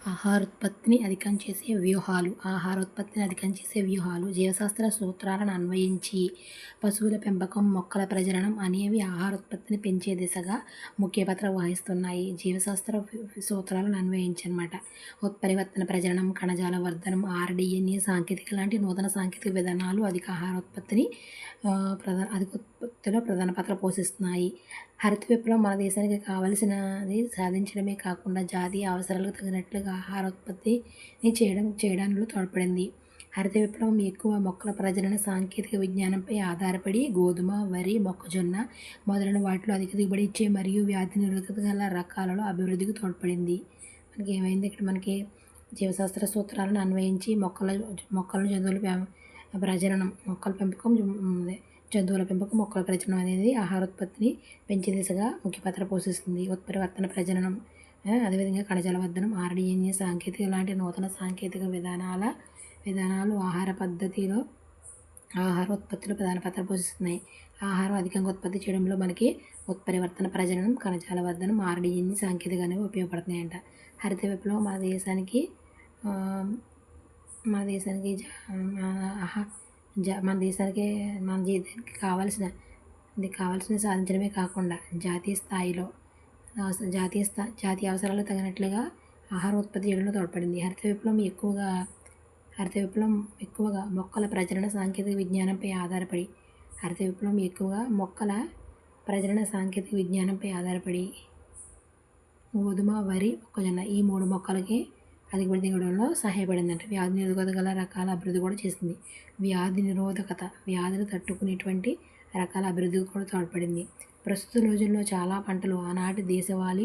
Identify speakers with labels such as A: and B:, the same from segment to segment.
A: ఆహారోత్పత్తిని అధికం చేసే వ్యూహాలు జీవశాస్త్ర సూత్రాలను అన్వయించి పశువుల పెంపకం, మొక్కల ప్రజననం అనేవి ఆహారోత్పత్తిని పెంచే దిశగా ముఖ్య పాత్ర వహిస్తున్నాయి. జీవశాస్త్ర సూత్రాలను అన్వయించి అన్నమాట. ఉత్పరివర్తన, ప్రజననం, కణజాల వర్ధనం, RDNA సాంకేతిక లాంటి నూతన సాంకేతిక విధానాలు అధిక ఉత్పత్తిలో ప్రధాన పాత్ర పోషిస్తున్నాయి. హరిత విప్లవం మన దేశానికి కావలసినది సాధించడమే కాకుండా జాతీయ అవసరాలకు తగినట్లుగా ఆహారోత్పత్తిని చేయడంలో తోడ్పడింది. హరిత విప్లవం ఎక్కువ మొక్కల ప్రజనన సాంకేతిక విజ్ఞానంపై ఆధారపడి గోధుమ, వరి, మొక్కజొన్న మొదలైన వాటిలో అధిక దిగుబడి ఇచ్చే మరియు వ్యాధి నిరోధకత గల రకాలలో అభివృద్ధికి తోడ్పడింది. మనకి ఏమైంది ఇక్కడ మనకి జీవశాస్త్ర సూత్రాలను అన్వయించి మొక్కలను మొక్కల పెంపకం, జంతువుల పెంపకం, మొక్కల ప్రజననం అనేది ఆహారోత్పత్తిని పెంచే దిశగా ముఖ్య పాత్ర పోషిస్తుంది. ఉత్పరివర్తన, ప్రజననం, అదేవిధంగా కణజాల వర్ధనం, RDNA సాంకేతిక లాంటి నూతన సాంకేతిక విధానాలు ఆహారోత్పత్తిలో ప్రధాన పాత్ర పోషిస్తున్నాయి. ఆహారం అధికంగా ఉత్పత్తి చేయడంలో మనకి ఉత్పరివర్తన, ప్రజననం, కణజాల వర్ధనం, RDNA సాంకేతిక అనేవి ఉపయోగపడుతున్నాయంట. హరిత విప్లవం మన దేశానికి కావాల్సిన సాధించడమే కాకుండా జాతీయ అవసరాలకు తగినట్లుగా ఆహార ఉత్పత్తి చేయడంలో తోడ్పడింది. హరిత విప్లవం ఎక్కువగా మొక్కల ప్రజనన సాంకేతిక విజ్ఞానంపై ఆధారపడి గోధుమ, వరి, మొక్కజొన్న ఈ 3 మొక్కలకి దిగుబడి దిగడంలో సహాయపడిందంట. వ్యాధి నిరోధకత గల రకాల అభివృద్ధి కూడా చేసింది. వ్యాధులు తట్టుకునేటువంటి రకాల అభివృద్ధికి కూడా తోడ్పడింది. ప్రస్తుత రోజుల్లో చాలా పంటలు ఆనాటి దేశవాళీ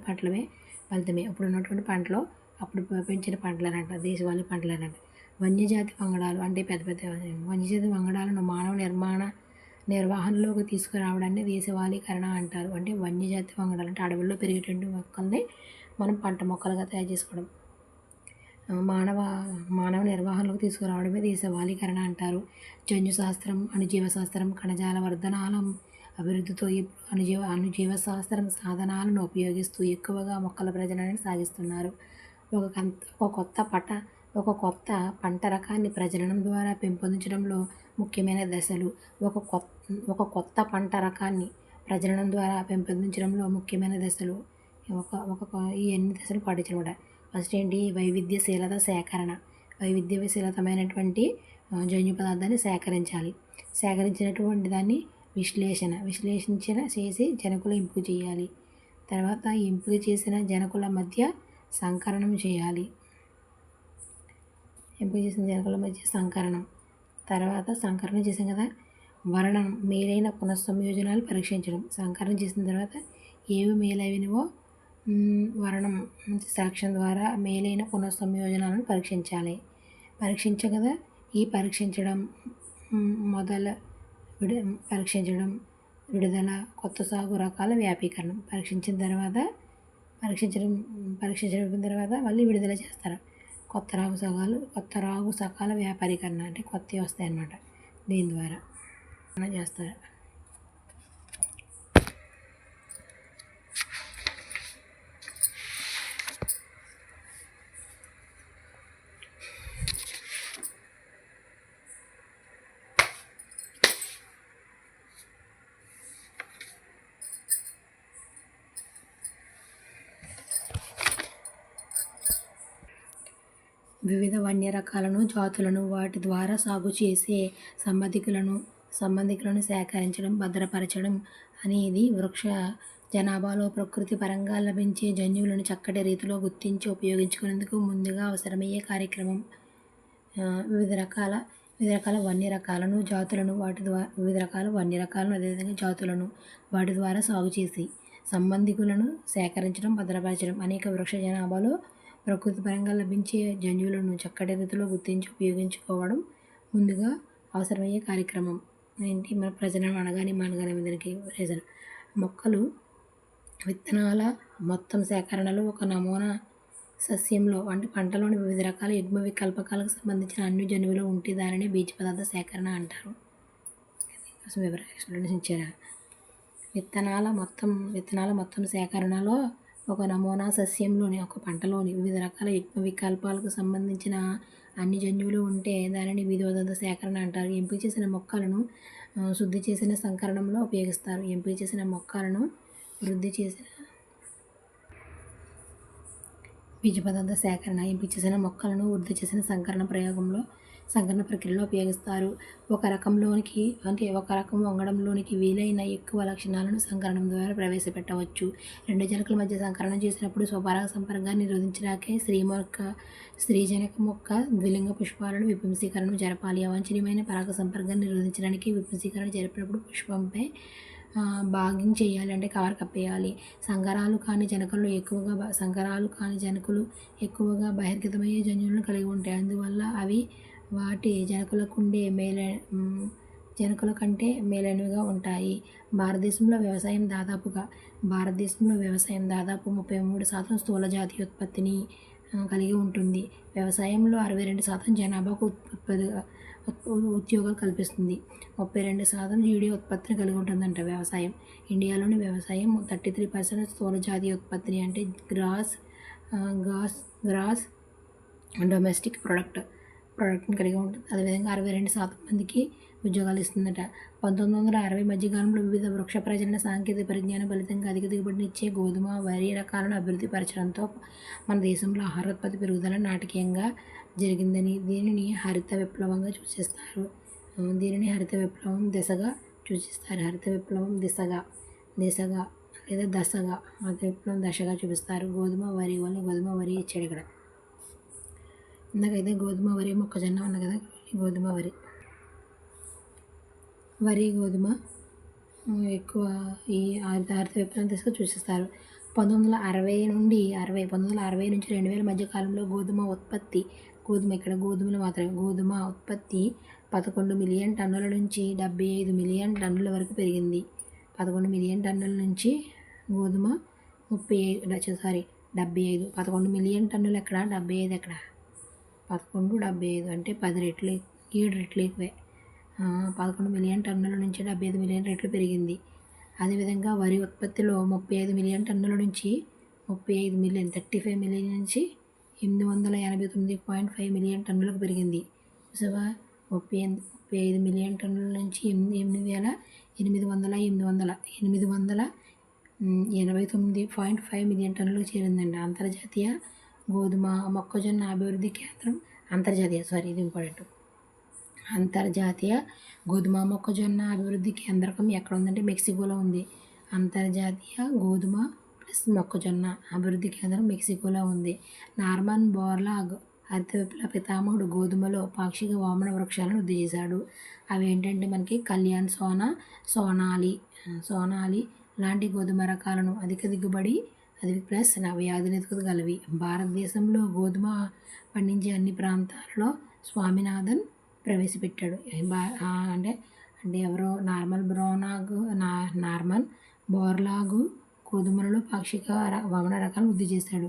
A: పంటలమే ఫలితమే. ఇప్పుడు ఉన్నటువంటి పంటలు అప్పుడు పెంచిన పంటలనంట, దేశవాళీ పంటలనంట. వన్యజాతి వంగడాలు అంటే పెద్ద వన్యజాతి వంగడాలను మానవ నిర్వహణలోకి తీసుకురావడాన్ని దేశవాళీకరణ అంటారు. అంటే వన్యజాతి వంగడాలు అంటే అడవుల్లో పెరిగేటువంటి మొక్కల్ని మనం పంట మొక్కలుగా తయారు చేసుకోవడం. మానవ నిర్వహణలోకి తీసుకురావడమే దేశవాళీకరణ అంటారు. జన్యుశాస్త్రం, అణుజీవశాస్త్రం, కణజాల వర్ధనాల అభివృద్ధితో ఇప్పుడు అణుజీవశాస్త్రం సాధనాలను ఉపయోగిస్తూ ఎక్కువగా మొక్కల ప్రజననాన్ని సాగిస్తున్నారు. ఒక కొత్త పంట రకాన్ని ప్రజననం ద్వారా పెంపొందించడంలో ముఖ్యమైన దశలు. ఈ ఎన్ని దశలు పాటించడం. ఫస్ట్ ఏంటి? వైవిధ్యశీలమైనటువంటి జన్యు పదార్థాన్ని సేకరించాలి. సేకరించినటువంటి దాన్ని చేసి జనకుల ఎంపిక చేయాలి. తర్వాత ఎంపిక చేసిన జనకుల మధ్య సంకరణం చేయాలి. తర్వాత సంకరణ చేసాం కదా, వర్ణనం, మేలైన పునఃసంయోజనాలు పరీక్షించడం. సంకరణ చేసిన తర్వాత ఏవి మేలైనవో వర్ణం సెలక్షన్ ద్వారా మేలైన పునఃసంయోజనాలను పరీక్షించగదా. ఈ పరీక్షించడం, విడుదల, కొత్త సాగు రకాల వ్యాపీకరణం. పరీక్షించిన తర్వాత మళ్ళీ విడుదల చేస్తారు. కొత్త రాగు సకాల వ్యాపారీకరణ అంటే కొత్తవి వస్తాయి అన్నమాట. దీని ద్వారా చేస్తారు. వివిధ వన్య రకాలను, జాతులను, వాటి ద్వారా సాగు చేసే సంబంధికులను సేకరించడం, భద్రపరచడం అనేది వృక్ష జనాభాలో ప్రకృతి పరంగా లభించే జన్యువులను చక్కటి రీతిలో గుర్తించి ఉపయోగించుకునేందుకు ముందుగా అవసరమయ్యే కార్యక్రమం. వివిధ రకాల వన్య రకాలను, జాతులను, అదేవిధంగా జాతులను వాటి ద్వారా సాగు చేసి సంబంధికులను సేకరించడం, భద్రపరచడం అనేక వృక్ష జనాభాలో ప్రకృతి పరంగా లభించే జన్యువులను చక్కటి రీతిలో గుర్తించి ఉపయోగించుకోవడం ముందుగా అవసరమయ్యే కార్యక్రమం. ఏంటి? మన ప్రజననం అనగానే దానికి రీజన్. మొక్కలు విత్తనాల మొత్తం సేకరణలో ఒక నమూనా సస్యంలో అంటే పంటలోని వివిధ రకాల యుగ్మ వికల్పకాలకు సంబంధించిన అన్ని జన్యువులు ఉంటే దానిని బీజ పదార్థ సేకరణ అంటారు. ఎక్స్ప్లెనేషన్ ఇచ్చారా? విత్తనాల మొత్తం సేకరణలో ఒక నమూనా సస్యంలోని ఒక పంటలోని వివిధ రకాల యుగ్మ వికల్పాలకు సంబంధించిన అన్ని జన్యువులు ఉంటే దానిని విధివదన సేకరణ అంటారు. ఎంపిక చేసిన మొక్కలను శుద్ధి చేసిన సంకరణంలో ఉపయోగిస్తారు. ఎంపిక చేసిన మొక్కలను వృద్ధి చేసిన బీజ పదార్థ సేకరణ ఎంపిక చేసిన మొక్కలను వృద్ధి చేసిన సంకరణ ప్రక్రియలో ఉపయోగిస్తారు. ఒక రకం వంగడంలోనికి వీలైన ఎక్కువ లక్షణాలను సంకరణం ద్వారా ప్రవేశపెట్టవచ్చు. రెండు జనకుల మధ్య సంకరణం చేసినప్పుడు స్వపరాగ సంపర్కాన్ని నిరోధించడానికే స్త్రీజనక మొక్క ద్విలింగ పుష్పాలను విపుంసీకరణం జరపాలి. అవాంఛనీయమైన పరాగ సంపర్కాన్ని నిరోధించడానికి విపుంసీకరణ జరిపినప్పుడు పుష్పంపై బాగింగ్ చేయాలి, అంటే కవర్ కప్పేయాలి. సంకరాలు కాని జనకులు ఎక్కువగా బహిర్గతమయ్యే జన్యువులను కలిగి ఉంటాయి. అందువల్ల అవి వాటి జనకుల కంటే మేలైనవిగా ఉంటాయి. భారతదేశంలో వ్యవసాయం దాదాపు 33% స్థూల జాతీయోత్పత్తిని కలిగి ఉంటుంది. వ్యవసాయంలో 62% జనాభాకు ఉద్యోగాలు కల్పిస్తుంది. 32% జీడీ ఉత్పత్తిని కలిగి ఉంటుందంట వ్యవసాయం. ఇండియాలోని వ్యవసాయం 33% స్థూల జాతీయోత్పత్తిని, అంటే గ్రాస్ డొమెస్టిక్ ప్రొడక్ట్ని కలిగి ఉంటుంది. అదేవిధంగా 62% మందికి ఉద్యోగాలు ఇస్తుందట. 1960 మధ్యకాలంలో వివిధ వృక్ష ప్రజనన సాంకేతిక పరిజ్ఞానం ఫలితంగా అధిక దిగుబడినిచ్చే గోధుమ, వరి రకాలను అభివృద్ధి పరచడంతో మన దేశంలో ఆహారోత్పత్తి పెరుగుదల నాటకీయంగా జరిగిందని దీనిని హరిత విప్లవం దిశగా చూపిస్తారు. గోధుమ వరి ఇచ్చాడు ఇక్కడ. ఇందాకైతే గోధుమ, వరి, మొక్కజొన్న ఉంది కదా. గోధుమ, గోధుమ ఎక్కువ ఈ హరిత విప్లవం దిశగా సూచిస్తారు. 1960 నుంచి 2000 మధ్య కాలంలో గోధుమ ఉత్పత్తి 11 మిలియన్ టన్నుల నుంచి 75 మిలియన్ టన్నుల వరకు పెరిగింది. 11 మిలియన్ టన్నుల నుంచి గోధుమ 11 మిలియన్ టన్నులు ఎక్కడ, 75 ఎక్కడ, 75 అంటే 10 రెట్లు, 7 రెట్లు ఎక్కువే. 11 మిలియన్ టన్నుల నుంచి 75 మిలియన్ రెట్లు పెరిగింది. అదేవిధంగా వరి ఉత్పత్తిలో 35 మిలియన్ టన్నుల నుంచి 35 మిలియన్ నుంచి 889.5 మిలియన్ టన్నులకు పెరిగింది. చూసావా, 35 మిలియన్ టన్నుల నుంచి 889.5 మిలియన్ టన్నులకు చేరిందండి. అంతర్జాతీయ గోధుమ మొక్కజొన్న అభివృద్ధి కేంద్రం అంతర్జాతీయ గోధుమ మొక్కజొన్న అభివృద్ధి కేంద్రకం ఎక్కడ ఉందంటే మెక్సికోలో ఉంది. అంతర్జాతీయ గోధుమ ప్లస్ మొక్కజొన్న అభివృద్ధి కేంద్రం మెక్సికోలో ఉంది. నార్మన్ బోర్లాగ్ హరిత విప్లవ పితామహుడు గోధుమలో పాక్షిక వామన వృక్షాలను వృద్ధి చేశాడు. అవి ఏంటంటే మనకి కళ్యాణ్ సోనాలి లాంటి గోధుమ రకాలను అధిక దిగుబడి ప్లస్ వ్యాధి నిరోధకగలవి. భారతదేశంలో గోధుమ పండించే అన్ని ప్రాంతాలలో స్వామినాథన్ ప్రవేశపెట్టాడు. అంటే ఎవరో నార్మన్ బోర్లాగ్ గోధుమలలో పాక్షిక వామన రకాలను వృద్ధి చేశాడు.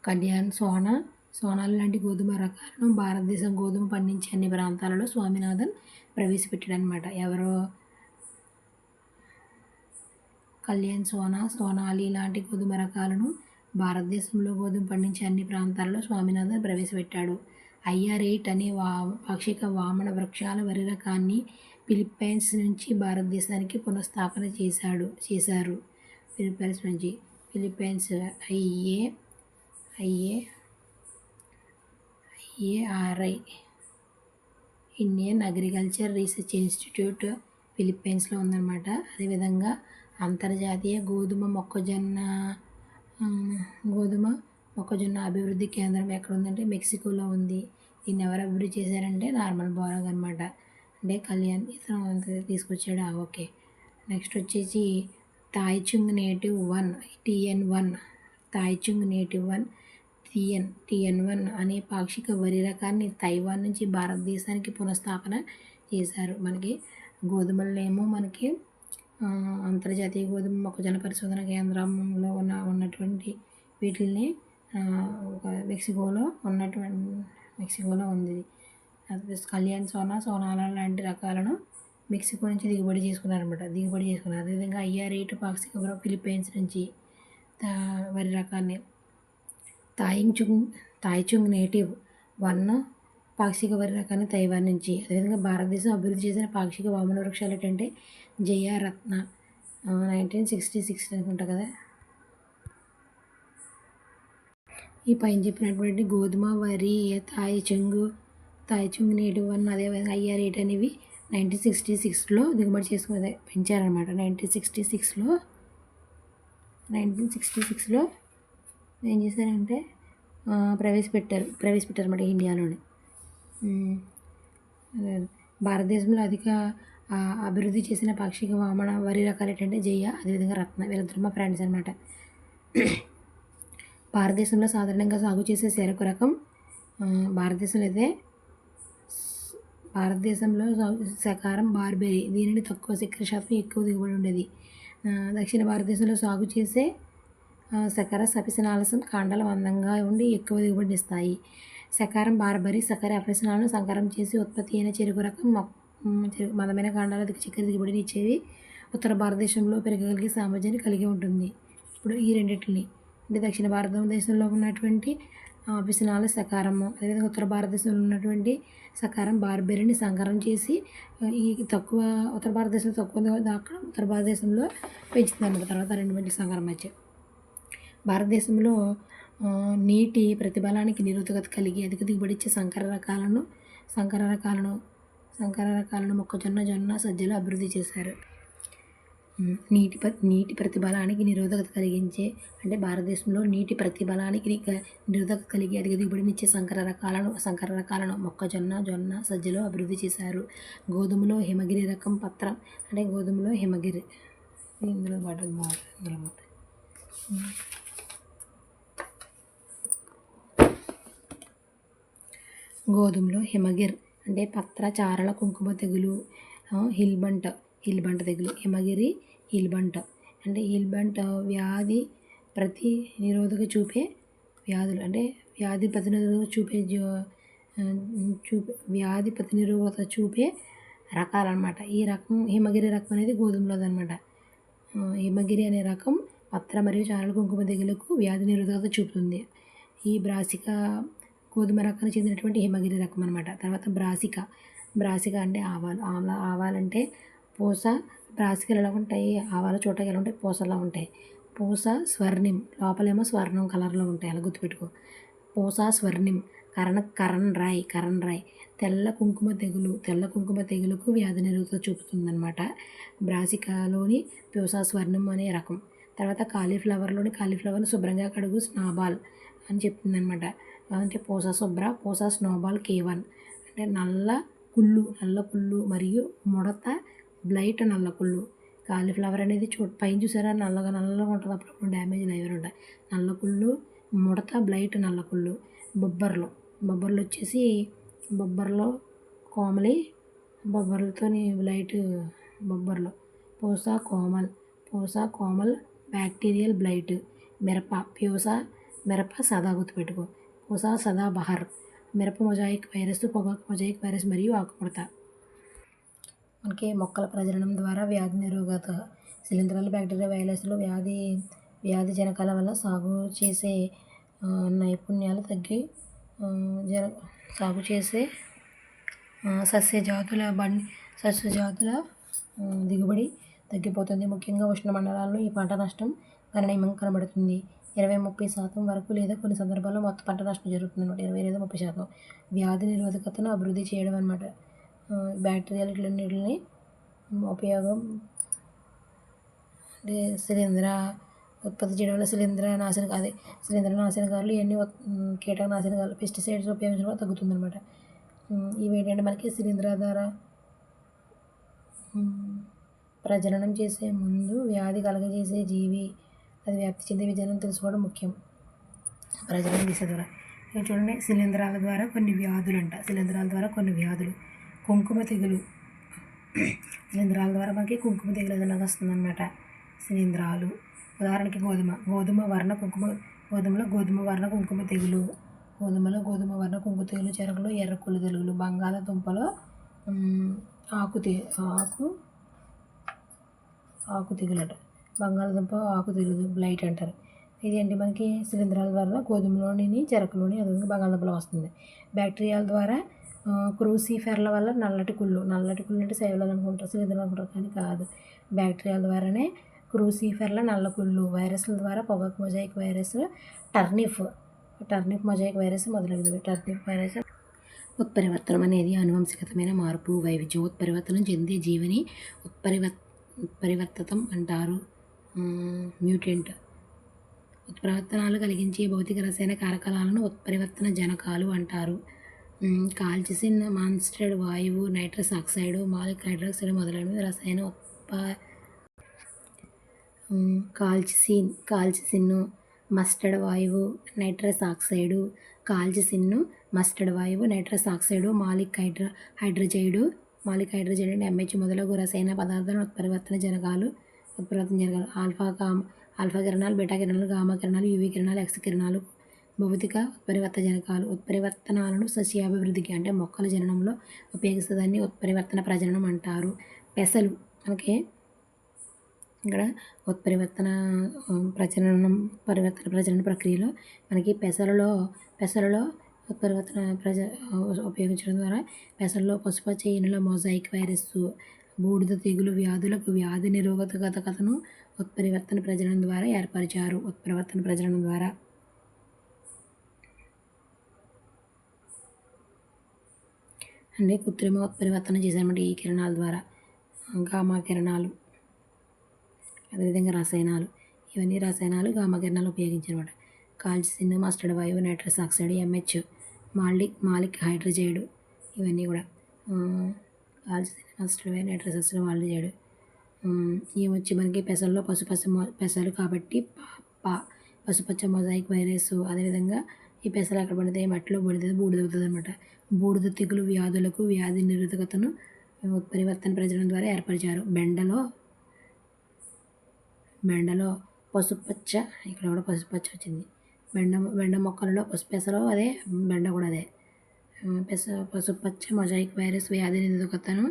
A: కళ్యాణ్ సోనాలి లాంటి గోధుమ రకాలను భారతదేశం గోధుమ పండించే అన్ని ప్రాంతాలలో స్వామినాథన్ ప్రవేశపెట్టాడు అనమాట. ఎవరో కళ్యాణ్ సోనాలి లాంటి గోధుమ రకాలను భారతదేశంలో గోధుమ పండించే అన్ని ప్రాంతాలలో స్వామినాథన్ ప్రవేశపెట్టాడు. IR8 అనే పాక్షిక వామన వృక్షాల వరి రకాన్ని ఫిలిప్పైన్స్ నుంచి భారతదేశానికి పునఃస్థాపన చేశారు. Philippines IARI Indian agriculture research institute ఫిలిప్పైన్స్లో ఉందన్నమాట. అదేవిధంగా అంతర్జాతీయ గోధుమ మొక్కజొన్న అభివృద్ధి కేంద్రం ఎక్కడ ఉందంటే మెక్సికోలో ఉంది. దీన్ని ఎవరు అభివృద్ధి చేశారంటే నార్మన్ బోర్లాగ్ అనమాట. అంటే కళ్యాణ్ ఇతను తీసుకొచ్చాడు. ఓకే. నెక్స్ట్ వచ్చేసి తాయ్చుంగ్ నేటివ్ 1 TN1 అనే పాక్షిక వరి రకాన్ని తైవాన్ నుంచి భారతదేశానికి పునఃస్థాపన చేశారు. మనకి గోధుమలనేమో మనకి అంతర్జాతీయ గోధుమ మొక్కజొన్న పరిశోధన కేంద్రంలో ఉన్నటువంటి వీటిని మెక్సికోలో ఉంది. కళ్యాణ్ సోనాల లాంటి రకాలను మెక్సికో నుంచి దిగుబడి చేసుకున్నారు. అదేవిధంగా IR8 పాక్షిక ఫిలిప్పైన్స్ నుంచి వరి రకాన్ని, తాయిచుంగ్ నేటివ్ 1 పాక్షిక వరి రకాన్ని తైవాన్ నుంచి. అదేవిధంగా భారతదేశం అభివృద్ధి చేసిన పాక్షిక వామన వృక్షాలు ఏంటంటే జయ రత్న 1966 అనుకుంటా కదా. ఈ పైన చెప్పినటువంటి గోధుమ, వరి, తాయిచుంగ్ నేటివ్ 1 అదేవిధంగా IR8 అనేవి 1966లో దిగుబడి చేసుకుని పెంచారనమాట. 1966లో ఏం చేశారంటే ప్రవేశపెట్టారన్నమాట ఇండియాలోని. భారతదేశంలో అధిక అభివృద్ధి చేసిన పాక్షిక వామన వరి రకాలు ఏంటంటే జయ, అదేవిధంగా రత్న. వీళ్ళిద్దరు మా ఫ్రెండ్స్ అనమాట. భారతదేశంలో సాధారణంగా సాగు చేసే చెరకు రకం భారతదేశంలో సకారం బార్బెరీ. దీనిని తక్కువ చక్కెర శాతం ఎక్కువ దిగుబడి ఉండేది. దక్షిణ భారతదేశంలో సాగు చేసే సకర సపిసనాలసం కాండాలు మందంగా ఉండి ఎక్కువ దిగుబడిని ఇస్తాయి. సకారం బార్బరీ సకర అపిసనాలను సంకరం చేసి ఉత్పత్తి అయిన చెరుకు రకం మందమైన కాండాలు అధిక చక్కెర దిగుబడిని ఇచ్చేవి. ఉత్తర భారతదేశంలో పెరగగలిగే సామర్థ్యాన్ని కలిగి ఉంటుంది. ఇప్పుడు ఈ రెండింటిని అంటే దక్షిణ భారతదేశంలో ఉన్నటువంటి అపిసనాల సకారము, అదేవిధంగా ఉత్తర భారతదేశంలో ఉన్నటువంటి సకారం బార్బెరీని సంకరం చేసి ఈ ఉత్తర భారతదేశంలో తక్కువ దాకా ఉత్తర భారతదేశంలో పెంచుతుంది అన్నమాట. తర్వాత రెండు మధ్య సంకరం వచ్చాయి. భారతదేశంలో నీటి ప్రతిబలానికి నిరోధకత కలిగి అధిక దిగుబడి ఇచ్చే సంకర రకాలను మొక్కజొన్న, జొన్న, సజ్జలు అభివృద్ధి చేశారు. నీటి ప్రతిబలానికి నిరోధకత కలిగించే అంటే భారతదేశంలో నీటి ప్రతిబలానికి నిరోధకత కలిగి అధిక దిగుబడినిచ్చే సంకర రకాలను మొక్కజొన్న, జొన్న, సజ్జలు అభివృద్ధి చేశారు. గోధుమలో హిమగిరి రకం పత్రం అంటే గోధుమలో హిమగిరి ఇందులో గోధుమలో హిమగిర్ అంటే పత్ర చారల కుంకుమ తెగులు, హిల్బంట్ తెగులు. హిమగిరి హిల్బంట్ అంటే హిల్బంట్ వ్యాధి ప్రతినిరోధక చూపే వ్యాధులు అంటే వ్యాధి ప్రతినిరోధకత చూపే రకాలన్నమాట. ఈ రకం హిమగిరి రకం అనేది గోధుమలోదన్నమాట. హిమగిరి అనే రకం పత్ర మరియు చారల కుంకుమ తెగులకు వ్యాధి నిరోధకత చూపుతుంది. ఈ బ్రాసికా గోధుమ రకానికి చెందినటువంటి హిమగిరి రకం అనమాట. తర్వాత బ్రాసికా అంటే ఆవాలంటే పూస. బ్రాసికలు ఎలా ఉంటాయి, ఆవాల చూడటానికి ఎలా ఉంటాయి, పూసలా ఉంటాయి. పూస స్వర్ణిం లోపలేమో స్వర్ణం కలర్లో ఉంటాయి, అలా గుర్తుపెట్టుకో. పూస స్వర్ణిం. కరణ్ రాయ్ తెల్ల కుంకుమ తెగులుకు వ్యాధి నిరోధకత చూపుతుందన్నమాట. బ్రాసికాలోని పూస స్వర్ణం అనే రకం. తర్వాత కాలీఫ్లవర్ని శుభ్రంగా కడుగు స్నాబాల్ అని చెప్తుందన్నమాట. అంటే పూస శుభ్ర, పూస స్నోబాల్ K1 అంటే నల్ల కుళ్ళు మరియు ముడత బ్లైట్ నల్ల కుళ్ళు. కాలీఫ్లవర్ అనేది పైన చూసారా నల్లగా ఉంటుంది, అప్పుడు డ్యామేజ్లు అవి ఉంటాయి. నల్ల కుళ్ళు, ముడత, బ్లైట్ నల్ల కుళ్ళు. బొబ్బర్లు వచ్చేసి కోమలి బొబ్బర్లతోని బ్లైట్ బొబ్బర్లు. పూస కోమల్ బ్యాక్టీరియల్ బ్లైట్. మిరప సదా గుర్తుపెట్టుకో. పూస సదా బహార్. మిరప మొజాయిక్ వైరస్, పొగాకు మొజాయిక్ వైరస్ మరియు ఆకుముడత. మనకి మొక్కల ప్రజననం ద్వారా వ్యాధి నిరోధకత. శిలీంధ్రాలు, బ్యాక్టీరియా, వైరస్లు వ్యాధి జనకాల వల్ల సాగు చేసే నైపుణ్యాలు తగ్గి సాగు చేసే సస్యజాతుల దిగుబడి తగ్గిపోతుంది. ముఖ్యంగా ఉష్ణమండలాల్లో ఈ పంట నష్టం గణనీయంగా కనబడుతుంది. 20-30% వరకు లేదా కొన్ని సందర్భాల్లో మొత్తం పంట నష్టం జరుగుతుంది అన్నమాట. 20 లేదా 30%. వ్యాధి నిరోధకతను అభివృద్ధి చేయడం అన్నమాట. బ్యాక్టీరియాలు ఇట్లన్నిటిని ఉపయోగం అంటే శిలీంధ్ర ఉత్పత్తి చేయడం వల్ల శిలీంధ్ర నాశనకారులు ఇవన్నీ కీటక నాశనకారులు పెస్టిసైడ్స్ ఉపయోగించడం తగ్గుతుందన్నమాట. ఇవి ఏంటంటే మనకి శిలీంధ్ర ద్వారా ప్రజననం చేసే ముందు వ్యాధి కలగజేసే జీవి అది వ్యాప్తి చెందే విధానం తెలుసుకోవడం ముఖ్యం. ప్రజననం చేసే ద్వారా చూడండి శిలీంధ్రాల ద్వారా కొన్ని వ్యాధులు. కుంకుమ తెగులు. శిలీంధ్రాల ద్వారా మనకి కుంకుమ తెగులు ఏదైనా వస్తుందన్నమాట. శిలీంధ్రాలు ఉదాహరణకి గోధుమలో గోధుమ వర్ణ కుంకుమ తెగులు. చెరకులో ఎర్ర కుళ్ళు తెగులు. బంగాళాదుంపలో ఆకు తి ఆకు ఆకు తెగులట. బంగాళదుంప ఆకు తెగులు బ్లైట్ అంటారు. ఇదేంటి మనకి శిలీంధ్రాల ద్వారా గోధుమలోని, చెరకులోని అదేవిధంగా బంగాళదుంపలో వస్తుంది. బ్యాక్టీరియాల ద్వారా క్రూసిఫెర్ల వల్ల నల్లటి కుళ్ళు అంటే శైవలాలు అనుకుంటారు, శిలీంధ్రాలు అనుకుంటారు, కానీ కాదు. బ్యాక్టీరియాల ద్వారానే క్రూసిఫెర్ల నల్ల కుళ్ళు, వైరస్ల ద్వారా పొగాకు mosaic virus, turnip mosaic virus మొదలైనవి. టర్నిప్ వైరస్ ఉత్పరివర్తనం అనేది ఆనువంశికమైన మార్పు, వైవిధ్యం. ఉత్పరివర్తనం చెందే జీవిని ఉత్పరివర్తతం అంటారు. మ్యూటెంట్. ఉత్పరివర్తనాలు కలిగించే భౌతిక రసాయన కారకాలను ఉత్పరివర్తన జనకాలు అంటారు. కాల్చిసిన్, మాన్స్టర్డ్ వాయువు, నైట్రస్ ఆక్సైడ్, మాలిక్ హైడ్రాక్సైడ్ మొదలైనవి రసాయన కాల్చిసిన్, మస్టర్డ్ వాయువు, నైట్రస్ ఆక్సైడు, మస్టర్డ్ వాయువు, నైట్రస్ ఆక్సైడు, మాలిక్ హైడ్రజైడు MH మొదలగు రసాయన పదార్థాలను ఉత్పరివర్తన జనకాలు. ఆల్ఫా కిరణాలు, బీటా కిరణాలు, గామా కిరణాలు, యువి కిరణాలు, ఎక్స్ కిరణాలు భౌతిక ఉత్పరివర్తన జనకాలు. ఉత్పరివర్తనాలను సస్యాభివృద్ధికి అంటే మొక్కల జననంలో ఉపయోగిస్తుందని ఉత్పరివర్తన ప్రజననం అంటారు. పెసలు మనకి ఇక్కడ ఉత్పరివర్తన ప్రజనన ప్రక్రియలో మనకి పెసలలో ఉత్పరివర్తన ఉపయోగించడం ద్వారా పెసల్లో పసుపచ్చ ఈనుల మొజాయిక్ వైరస్, బూడిద తెగులు వ్యాధులకు వ్యాధి నిరోధకతను ఉత్పరివర్తన ప్రజననం ద్వారా ఏర్పరిచారు. ఉత్పరివర్తన ప్రజననం ద్వారా అంటే కృత్రిమ ఉత్పరివర్తన చేశారన్నమాట. ఈ కిరణాల ద్వారా గామా కిరణాలు, అదేవిధంగా రసాయనాలు, ఇవన్నీ రసాయనాలు గామా కిరణాలు ఉపయోగించారన్నమాట. కాల్చిసిన్, మస్టర్డ్ వాయువు, నైట్రస్ ఆక్సైడ్, MH, మాలిక్ హైడ్రజైడ్, ఇవన్నీ కూడా కాల్చిసిన్, మస్టర్డ్ వాయువు, నైట్రస్ ఆక్సైడ్, మాలిక్ ఇవి వచ్చి మనకి పెసల్లో పెసలు కాబట్టి పసుపచ్చ మొజాయిక్ వైరస్. అదేవిధంగా ఈ పెసలు ఎక్కడ పడితే మట్టిలో బూడిదవుతుంది అనమాట. బూడిద తెగులు వ్యాధులకు వ్యాధి నిరోధకతను ఉత్పరివర్తన ప్రజననం ద్వారా ఏర్పరిచారు. బెండలో పసుపచ్చ, ఇక్కడ కూడా పసుపచ్చ వచ్చింది. బెండ మొక్కలలో పెసలో అదే, బెండ కూడా అదే. పసుపచ్చ మొజాయిక్ వైరస్ వ్యాధి నిరోధకతను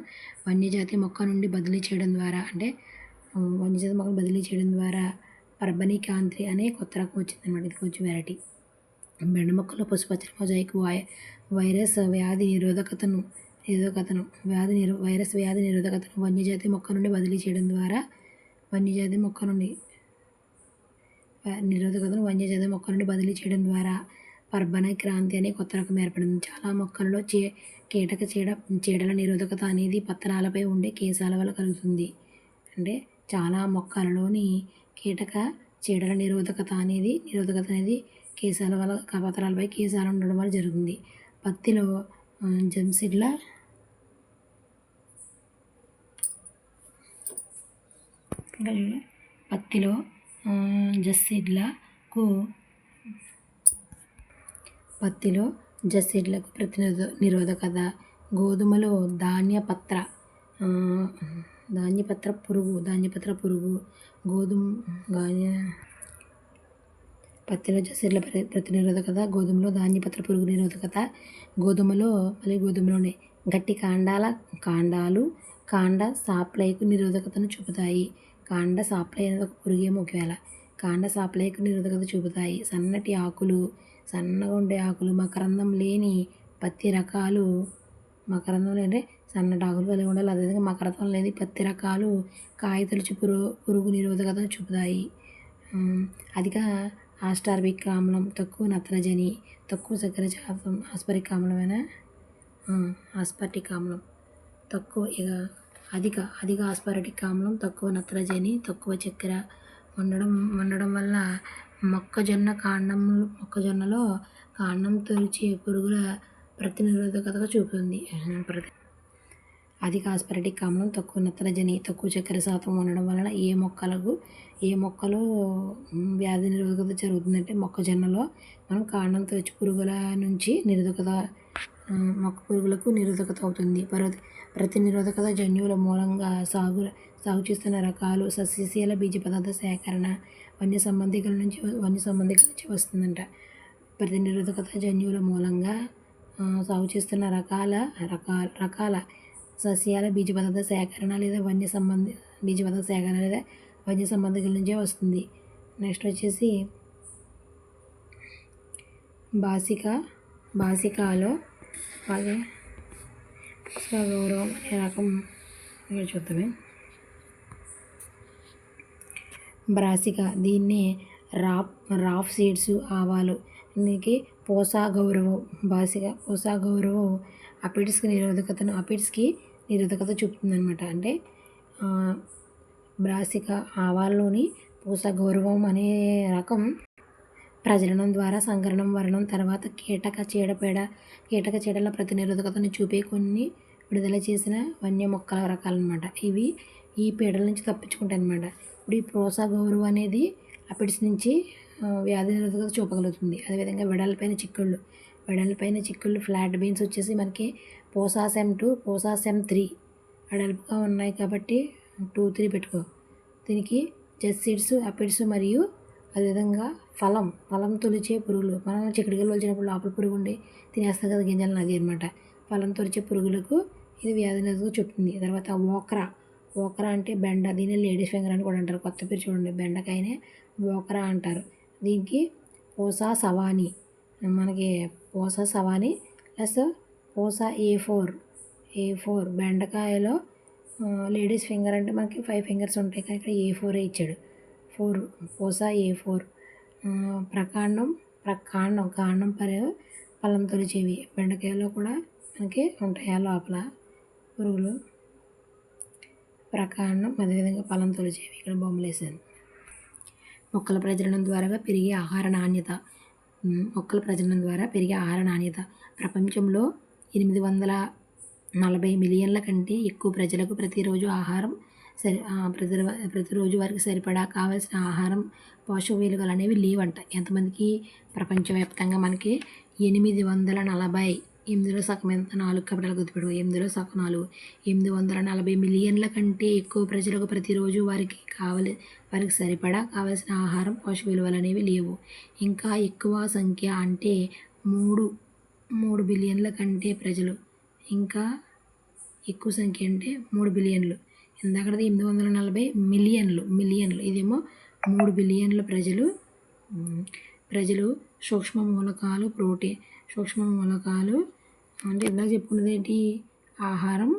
A: వన్యజాతి మొక్క నుండి బదిలీ చేయడం ద్వారా పర్బనికాంత్రి అనే కొత్త రకం వచ్చిందన్నమాట. ఇది కొంచెం వెరైటీ. బెండ మొక్కలో పసుపచ్చ మొజాయిక్ వైరస్ వ్యాధి నిరోధకతను వన్యజాతి మొక్క నుండి బదిలీ చేయడం ద్వారా పర్బన క్రాంతి అనే కొత్త రకం ఏర్పడింది. చాలా మొక్కలలో చీడల నిరోధకత అనేది పత్రాలపై ఉండే కేశాల వల్ల కలుగుతుంది. అంటే చాలా మొక్కలలోని చీడల నిరోధకత అనేది కేశాల వల్ల పత్రాలపై కేశాలు ఉండడం వల్ల జరుగుతుంది. పత్తిలో జస్సిడ్లకు నిరోధకత. గోధుమలో ధాన్యపత్ర పురుగు పత్తిలో జస్సిడ్ల ప్రతినిరోధకత. గోధుమలో ధాన్యపత్ర పురుగు నిరోధకత. గోధుమలోనే గట్టి కాండాలు కాండ సాప్లైకు నిరోధకతను చూపుతాయి. కాండ సాప్లై అనేది ఒక పురుగేమో ఒకవేళ. కాండ సాప్లైకు నిరోధకత చూపుతాయి. సన్నగా ఉండే ఆకులు, మకరందం లేని పత్తి రకాలు, సన్నటి ఆకులు కలిగి ఉండాలి. అదేవిధంగా మకరందం లేని పత్తి రకాలు కాయతొలుచు పురుగు నిరోధకతను చూపుతాయి. అధిక ఆస్టార్బిక్ ఆమ్లం, తక్కువ నత్రజని, తక్కువ చక్కెర శాతం, ఆస్పర్టిక్ ఆమ్లం అధిక ఆస్పర్టిక్ ఆమ్లం, తక్కువ నత్రజని, తక్కువ చక్కెర ఉండడం వల్ల మొక్కజొన్నలో కాండం తొలిచే పురుగుల ప్రతినిరోధకతగా చూపుతుంది. అధిక ఆస్పర్టిక్ ఆమ్లం, తక్కువ నత్రజని, తక్కువ చక్కెర శాతం ఉండడం వలన ఏ మొక్కలో వ్యాధి నిరోధకత జరుగుతుందంటే మొక్కజొన్నలో మనం కాండం తొలిచే పురుగుల నుంచి మొక్క పురుగులకు నిరోధకత అవుతుంది. ప్రతినిరోధకత జన్యువుల మూలంగా సాగు చేస్తున్న రకాలు, సస్యశీల బీజ పదార్థ సేకరణ వన్య సంబంధికుల నుంచి వస్తుందంట. ప్రతినిరోధకత జన్యువుల మూలంగా సాగు చేస్తున్న రకాల సస్యాల బీజ పదార్థ సేకరణ లేదా బీజ పదార్థ సేకరణ లేదా వన్య సంబంధికుల నుంచే వస్తుంది. నెక్స్ట్ వచ్చేసి బాసికాలో అదే గౌరవం అనే రకం ఇక్కడ చూద్దామే. బ్రాసికా దీన్ని రాఫ్ సీడ్స్ ఆవాలు దీనికి పోసా గౌరవం అపిడ్స్కి నిరోధకత చూపుతుందన్నమాట. అంటే బ్రాసికా ఆవాల్లోని పోసా గౌరవం అనే రకం ప్రజననం ద్వారా సంకరణం వరణం తర్వాత కీటక చీడల ప్రతినిరోధకతను చూపే కొన్ని విడుదల చేసిన వన్య మొక్కల రకాలన్నమాట. ఇవి ఈ పీడల నుంచి తప్పించుకుంటాయి అన్నమాట. ఇప్పుడు ఈ పోసా గౌరవం అనేది అపిడ్స్ నుంచి వ్యాధి నిరోధకత చూపగలుగుతుంది. అదేవిధంగా వెడల్పైన చిక్కుళ్ళు ఫ్లాట్ బీన్స్ వచ్చేసి మనకి పోసాసెమ్ 2 పోసాసెమ్ 3 వెడల్పుగా ఉన్నాయి కాబట్టి 2, 3 పెట్టుకో. దీనికి జెస్సిడ్స్ అపిడ్స్ మరియు అదేవిధంగా ఫలం తొలిచే పురుగులు, మనం చిక్కుడుకాయలు వలిచినప్పుడు లోపల పురుగు ఉండి తినేస్తుంది కదా గింజలను, అది అనమాట. ఫలం తొలిచే పురుగులకు ఇది వ్యాధి నిరోధకత చూపుతుంది. తర్వాత ఓకరా అంటే బెండ, దీన్ని లేడీస్ ఫింగర్ అని కూడా అంటారు. కొత్త పేరు చూడండి, బెండకాయనే ఓకరా అంటారు. దీనికి పోసా సవాని ప్లస్ పోసా A4 బెండకాయలో లేడీస్ ఫింగర్ అంటే మనకి 5 ఫింగర్స్ ఉంటాయి కానీ ఇక్కడ A4 ఇచ్చాడు. 4 పోసా A4. కాండం ఫలం తొలిచేవి బెండకాయలో కూడా మనకి ఉంటాయి. ఆ లోపల పురుగులు ప్రకాండం అదేవిధంగా ఫలం తొలిచేవి ఇక్కడ బొమ్మలు వేసాను. మొక్కల ప్రజననం ద్వారా పెరిగే ఆహార నాణ్యత. ప్రపంచంలో 840 మిలియన్ల కంటే ఎక్కువ ప్రజలకు ప్రతిరోజు వారికి సరిపడా కావాల్సిన ఆహారం పోషక విలువలు అనేవి లేవంట. ఎంతమందికి? ప్రపంచవ్యాప్తంగా మనకి 840, 8లో సగం ఎంత? 4 క్యాపిటల్ గుర్తుపెట్టుకో, 8లో సగం 4, 840 మిలియన్ల కంటే ఎక్కువ ప్రజలకు ప్రతిరోజు వారికి సరిపడా కావాల్సిన ఆహారం పోషక విలువలు అనేవి లేవు. ఇంకా ఎక్కువ సంఖ్య అంటే 3 బిలియన్ల కంటే ప్రజలు, ఇంకా ఎక్కువ సంఖ్య అంటే 3 బిలియన్లు. ఇందాకది 840 మిలియన్లు, ఇదేమో 3 బిలియన్ల ప్రజలు సూక్ష్మ మూలకాలు అంటే ఇందాక చెప్పుకున్నది ఏంటి? ఆహారం,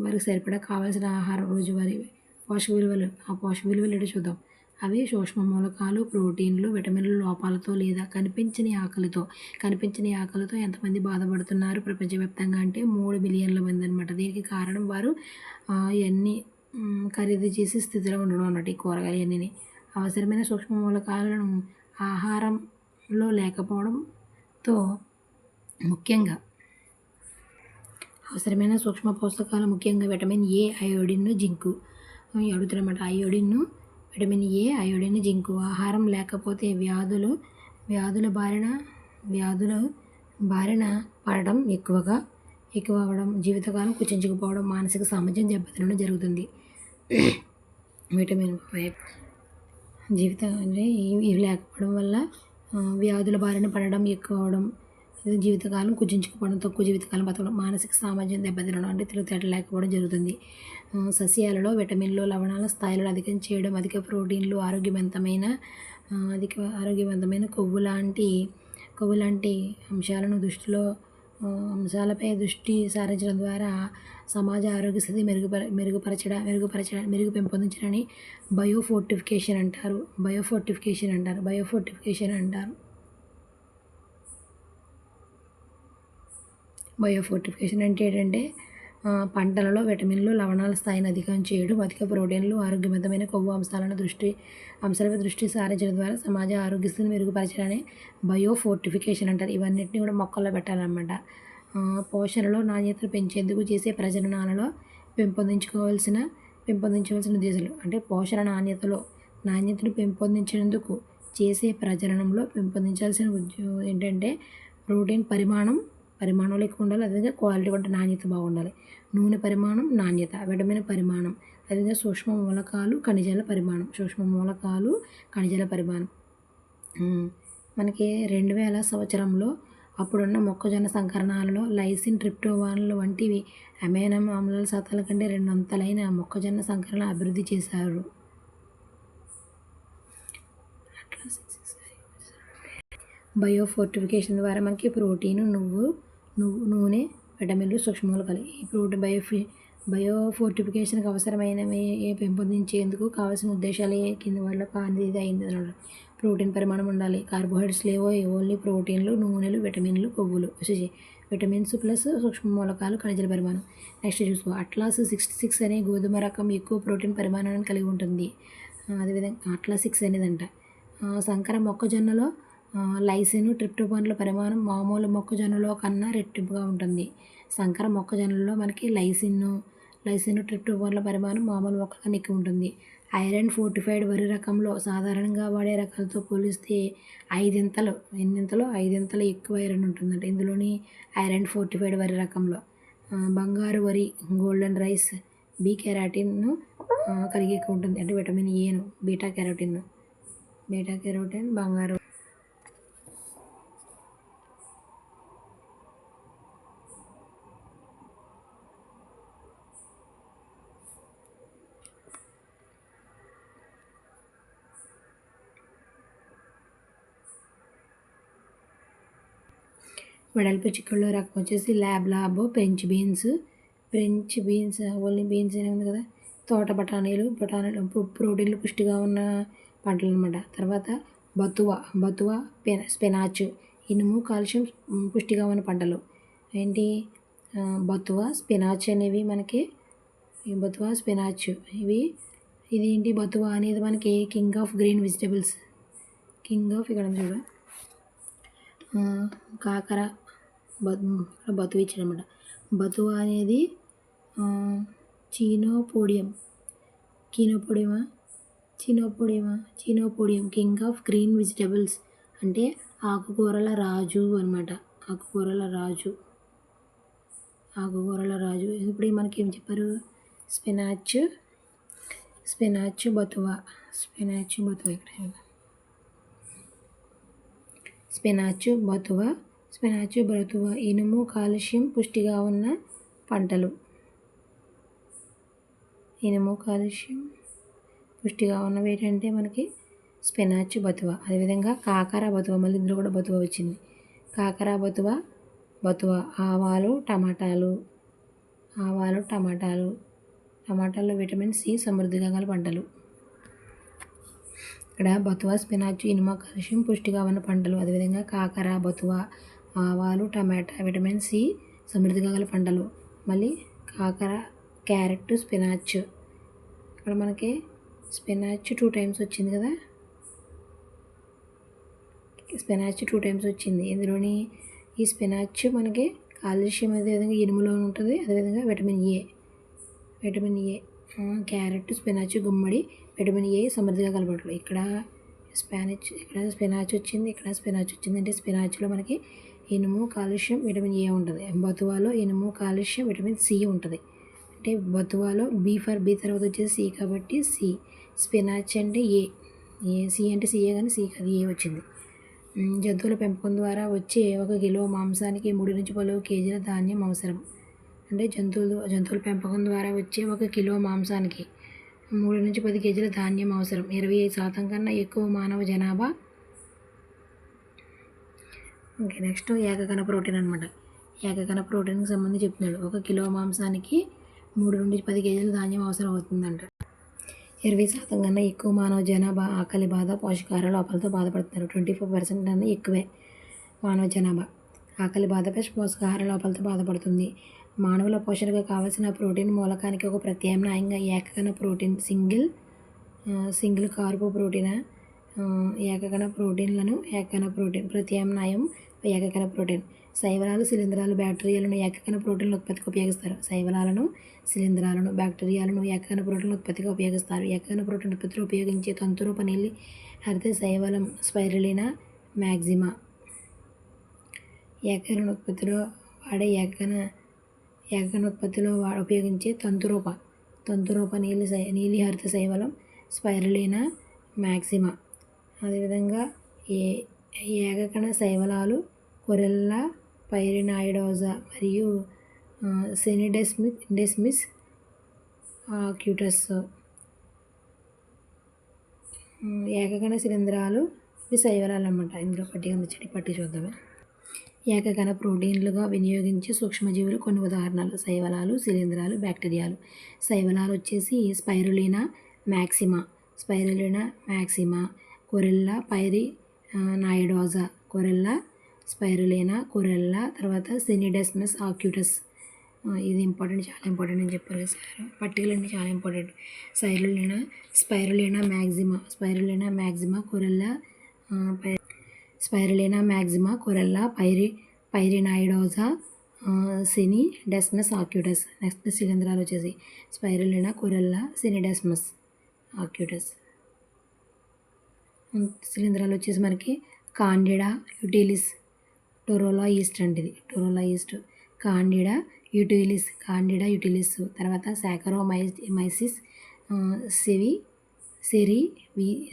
A: వారికి సరిపడా కావాల్సిన ఆహారం, రోజువారీ పోషక విలువలు. ఆ పోషక విలువలు ఏంటో చూద్దాం. అవి సూక్ష్మ మూలకాలు, ప్రోటీన్లు, విటమిన్ల లోపాలతో లేదా కనిపించని ఆకలితో ఎంతమంది బాధపడుతున్నారు ప్రపంచవ్యాప్తంగా అంటే 3 బిలియన్ల మంది అనమాట. దీనికి కారణం వారు ఇవన్నీ ఖరీదు చేసే స్థితిలో ఉండడం అన్నట్టు. ఈ కూరగాయలు అన్నీ అవసరమైన సూక్ష్మ మూలకాలను ఆహారంలో లేకపోవడంతో ముఖ్యంగా అవసరమైన సూక్ష్మ పోషకాలు ముఖ్యంగా విటమిన్ ఏ, అయోడిన్, జింకు అడుగుతున్నమాట. విటమిన్ ఏ, అయోడిన్, జింకు ఆహారం లేకపోతే వ్యాధుల బారిన పడడం ఎక్కువ అవ్వడం, జీవితకాలం కుచించుకుపోవడం, మానసిక సామర్థ్యం దెబ్బతినడం జరుగుతుంది. విటమిన్ అంటే ఇవి లేకపోవడం వల్ల వ్యాధుల బారిన పడడం ఎక్కువ అవడం, జీవితకాలం కుచించుకుపోవడం, తక్కువ జీవితకాలం బతకడం, మానసిక సామర్థ్యం దెబ్బతినడం అంటే తెలివితేటలు లేకపోవడం జరుగుతుంది. సస్యాలలో విటమిన్లు, లవణాల స్థాయిలను అధికం చేయడం, అధిక ప్రోటీన్లు, ఆరోగ్యవంతమైన కొవ్వు లాంటి అంశాలపై దృష్టి సారించడం ద్వారా సమాజ ఆరోగ్య స్థితి పెంపొందించడాన్ని బయోఫోర్టిఫికేషన్ అంటారు. బయోఫోర్టిఫికేషన్ అంటే ఏంటంటే పంటలలో విటమిన్లు, లవణాల స్థాయిని అధికం చేయడం, అధిక ప్రోటీన్లు, ఆరోగ్యవంతమైన కొవ్వు అంశాలపై దృష్టి సారించడం ద్వారా సమాజ ఆరోగ్య స్థితిని మెరుగుపరచడాన్ని బయోఫోర్టిఫికేషన్ అంటారు. ఇవన్నిటిని కూడా మొక్కల్లో పెట్టాలన్నమాట. పోషణలో నాణ్యతను పెంచేందుకు చేసే ప్రజననాలలో పెంపొందించవలసిన ఉద్దేశాలు అంటే పోషణ నాణ్యతను పెంపొందించేందుకు చేసే ప్రజననంలో పెంపొందించాల్సిన ఏంటంటే ప్రోటీన్ పరిమాణం ఎక్కువ ఉండాలి. అదేవిధంగా క్వాలిటీ అంటే నాణ్యత బాగుండాలి. నూనె పరిమాణం, నాణ్యత, విటమిన్ పరిమాణం, అదేవిధంగా సూక్ష్మ మూలకాలు, ఖనిజాల పరిమాణం. మనకి 2000 సంవత్సరంలో అప్పుడున్న మొక్కజొన్న సంకరణాలలో లైసిన్, ట్రిప్టోఫాన్లు వంటివి అమైనో ఆమ్లాల శాతాల కంటే 2 అంతలైన మొక్కజొన్న సంకరణ అభివృద్ధి చేశారు. బయోఫోర్టిఫికేషన్ ద్వారా మనకి ప్రోటీను, నూనె, విటమిన్లు, సూక్ష్మమూలకాలు ఈ బయోఫోర్టిఫికేషన్కి అవసరమైనవి పెంపొందించేందుకు కావాల్సిన ఉద్దేశాలు కింది వాటిలో కానిది అయింది అన్నాడు. ప్రోటీన్ పరిమాణం ఉండాలి. కార్బోహైడ్రేట్స్ లేవో ఓన్లీ ప్రోటీన్లు, నూనెలు, విటమిన్స్ ప్లస్ సూక్ష్మమూలకాలు, ఖనిజాల పరిమాణం. నెక్స్ట్ చూసుకో, అట్లాస్ 66 అనే గోధుమ రకం ఎక్కువ ప్రోటీన్ పరిమాణాన్ని కలిగి ఉంటుంది. అదేవిధంగా అట్లాస్ 6 అనేదంట. సంకర మొక్కజొన్నలో లైసిన్, ట్రిప్టోఫాన్ల పరిమాణం మామూలు మొక్కజొన్నలో కన్నా రెట్టింపుగా ఉంటుంది. సంకర మొక్కజొన్నలో మనకి లైసిన్, ట్రిప్టోఫాన్ల పరిమాణం మామూలు మొక్క కన్నా ఎక్కువ ఉంటుంది. ఐరన్ ఫోర్టిఫైడ్ వరి రకంలో సాధారణంగా వాడే రకాలతో పోలిస్తే 5 ఎక్కువ ఐరన్ ఉంటుందంట ఇందులోని ఐరన్ ఫోర్టిఫైడ్ వరి రకంలో. బంగారు వరి, గోల్డెన్ రైస్ బి కెరాటిన్ను కలిగి ఎక్కువ ఉంటుంది. అంటే విటమిన్ ఏను, బీటా కెరోటిన్ బంగారు. వెడల్పు చిక్కుడులో రకం వచ్చేసి లాబో, ఫ్రెంచ్ బీన్స్ ఓన్లీ బీన్స్ అనే ఉంది కదా. తోట బఠానీలు ప్రోటీన్లు పుష్టిగా ఉన్న పంటలు అనమాట. తర్వాత బతువా, స్పినాచ్ ఇనుము, కాల్షియం పుష్టిగా ఉన్న పంటలు. ఏంటి బతువా, స్పినాచ్ అనేవి మనకి ఇది ఏంటి బతువా అనేది మనకి కింగ్ ఆఫ్ గ్రీన్ వెజిటబుల్స్. ఇక్కడ చూడ కాకర బతువ ఇచ్చాడనమాట. బతువా అనేది చీనోపోడియం కింగ్ ఆఫ్ గ్రీన్ వెజిటబుల్స్ అంటే ఆకుకూరల రాజు అనమాట. ఆకుకూరల రాజు. ఇప్పుడు మనకి ఏం చెప్పారు? స్పినాచ్ బతువా ఇక్కడ స్పినాచ్ బతువా ఇనుము, కాల్షియం పుష్టిగా ఉన్న పంటలు. ఇనుము, కాల్షియం పుష్టిగా ఉన్నవి ఏంటంటే మనకి స్పినాచ్, బతువా. అదేవిధంగా కాకర బతువా, మళ్ళీ ఇందులో కూడా బతువా వచ్చింది. కాకర బతువా ఆవాలు, టమాటాల్లో విటమిన్ సి సమృద్ధిగా గల పంటలు. ఇక్కడ బతువా, స్పినాచ్, ఇనుము, కాల్షియం పుష్టిగా ఉన్న పంటలు. అదేవిధంగా కాకర, బతువా, ఆవాలు, టమాటా విటమిన్ సి సమృద్ధిగా గల పంటలు. మళ్ళీ కాకర, క్యారెట్, స్పినాచ్. ఇక్కడ మనకి స్పినాచ్ 2 times వచ్చింది కదా. ఇందులోని ఈ స్పినాచ్ మనకి కాల్షియం అదేవిధంగా ఇనుములో ఉంటుంది. అదేవిధంగా vitamin A carrot, spinach, Gummadi vitamin A సమృద్ధిగా కలపట్లు. ఇక్కడ స్పినాచ్ వచ్చింది. అంటే స్పినాచ్లో మనకి ఇనుము, కాల్షియం, విటమిన్ ఏ ఉంటుంది. బతువాలో ఇనుము, కాల్షియం, విటమిన్ సి ఉంటుంది. అంటే బతువాలో బి తర్వాత వచ్చేసి సి కాబట్టి సి. స్పినాచ్ అంటే ఏ సి అంటే సిఏ కానీ సి కాదు ఏ వచ్చింది. జంతువుల పెంపకం ద్వారా వచ్చే 1 కిలో మాంసానికి 3 నుంచి 10 కేజీల ధాన్యం అవసరం. అంటే జంతువుల పెంపకం ద్వారా వచ్చే 1 కిలో మాంసానికి 3 నుంచి 10 కేజీల ధాన్యం అవసరం. 25% కన్నా ఎక్కువ మానవ జనాభా. నెక్స్ట్ ఏకకణ ప్రోటీన్ అనమాట. ఏకకణ ప్రోటీన్కి సంబంధించి చెప్తున్నాడు. 1 కిలో మాంసానికి 3 నుండి 10 కేజీల ధాన్యం అవసరం అవుతుందంట. 20% కన్నా ఎక్కువ మానవ జనాభా ఆకలి బాధ, పోషకాహార లోపాలతో బాధపడుతున్నారు. 24% కన్నా ఎక్కువే మానవ జనాభా ఆకలి బాధ ప్లస్ పోషకాహార లోపాలతో బాధపడుతుంది. మానవుల పోషణకు కావలసిన ప్రోటీన్ మూలకానికి ఒక ప్రత్యామ్నాయంగా ఏకకణ ప్రోటీన్, సింగిల్ కార్బో ప్రోటీన్, ఏకకణ ప్రోటీన్ ప్రత్యామ్నాయం ఏకకణ ప్రోటీన్. శైవలాలు, శిలీంధ్రాలు, బ్యాక్టీరియాలను ఏకకణ ప్రోటీన్ల ఉత్పత్తికి ఉపయోగిస్తారు. బ్యాక్టీరియాలను ఏకకణ ప్రోటీన్ల ఉత్పత్తిగా ఉపయోగిస్తారు. ఏకకణ ప్రోటీన్ ఉత్పత్తిలో ఉపయోగించే తంతురూప నీలి హరిత శైవలం స్పైరులినా మ్యాక్సిమా. ఏకకణ ఉత్పత్తిలో ఉపయోగించే తంతురూప నీలి హరిత శైవలం స్పైరులినా మ్యాక్సిమా. అదేవిధంగా ఏకకణ శైవలాలు కొరెల్లా పైరినాయిడోజా మరియు సెనిడెస్మిస్ క్యూటస్. ఏకకణ శిలీంధ్రాలు ఇవి శైవలాలు అన్నమాట. ఇందులో పట్టిక ఉంది, పట్టి చూద్దాము. ఏకకణ ప్రోటీన్లుగా వినియోగించే సూక్ష్మజీవులు కొన్ని ఉదాహరణలు: శైవలాలు, శిలీంధ్రాలు, బ్యాక్టీరియాలు. శైవలాలు వచ్చేసి spirulina maxima, chlorella పైరినాయిడోజా, Corella spirulina, Corella, తర్వాత సెనిడెస్మస్ ఆక్యూటస్. ఇది ఇంపార్టెంట్, చాలా ఇంపార్టెంట్ అని చెప్పారు సార్. పట్టికలన్నీ చాలా important. Spirulina maxima, chlorella pyrenoidosa, scenedesmus acutus. Next శిలీంధ్రాలు వచ్చేసి స్పైరులినా, కొరెల్లా, సెనిడెస్మస్ ఆక్యూటస్. శిలీంధ్రాలు వచ్చేసి మనకి కాండిడా యుటిలిస్, టొరోలా ఈస్ట్ అండి, ఇది టొరోలా ఈస్ట్. కాండిడా యుటిలిస్, తర్వాత సాకరోమైసిస్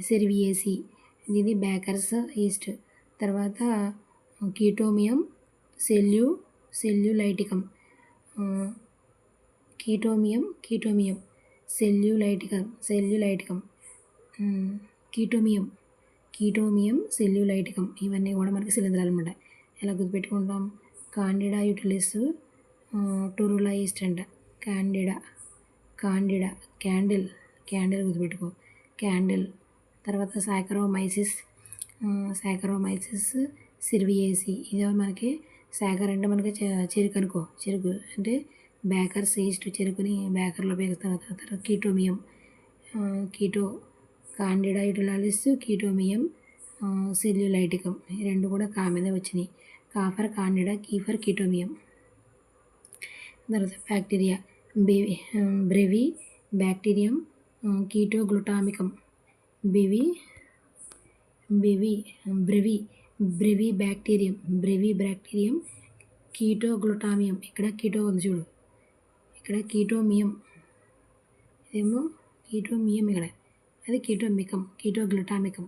A: సెరివియేసి, ఇది బేకర్స్ ఈస్ట్. తర్వాత కీటోమియం సెల్యులైటికం, కీటోమియం సెల్యులైటికం. ఇవన్నీ కూడా మనకి శిలీంధ్రాలు అన్నమాట. ఎలా గుర్తుపెట్టుకుంటాం? కాండిడా యుటిలిస్, టొరోలా ఈస్ట్ అంట. కాండిడా క్యాండిల్ గుర్తుపెట్టుకో, క్యాండిల్. తర్వాత సాకరోమైసిస్ సెరివియేసి. ఇది మనకి సాకర్ అంటే మనకి చెరుకు అనుకో, చెరుకు అంటే బేకర్స్ ఈస్ట్, చెరుకుని బేకర్లో పేరుస్తారు. తర్వాత కాండిడా యుటిలిస్, కీటోమియం సెల్యులైటికం, ఈ రెండు కూడా కామనే వచ్చినాయి. కాఫర్ కాండిడా, కీఫర్ కీటోమియం. తర్వాత bacteria brevibacterium ketoglutamicum, brevibacterium ketoglutamicum. ఇక్కడ కీటో ఉంది చూడు, ఇక్కడ కీటోమియం, ఇదేమో కీటోమియం, ఇక్కడ అది కీటోగ్లుటామికం.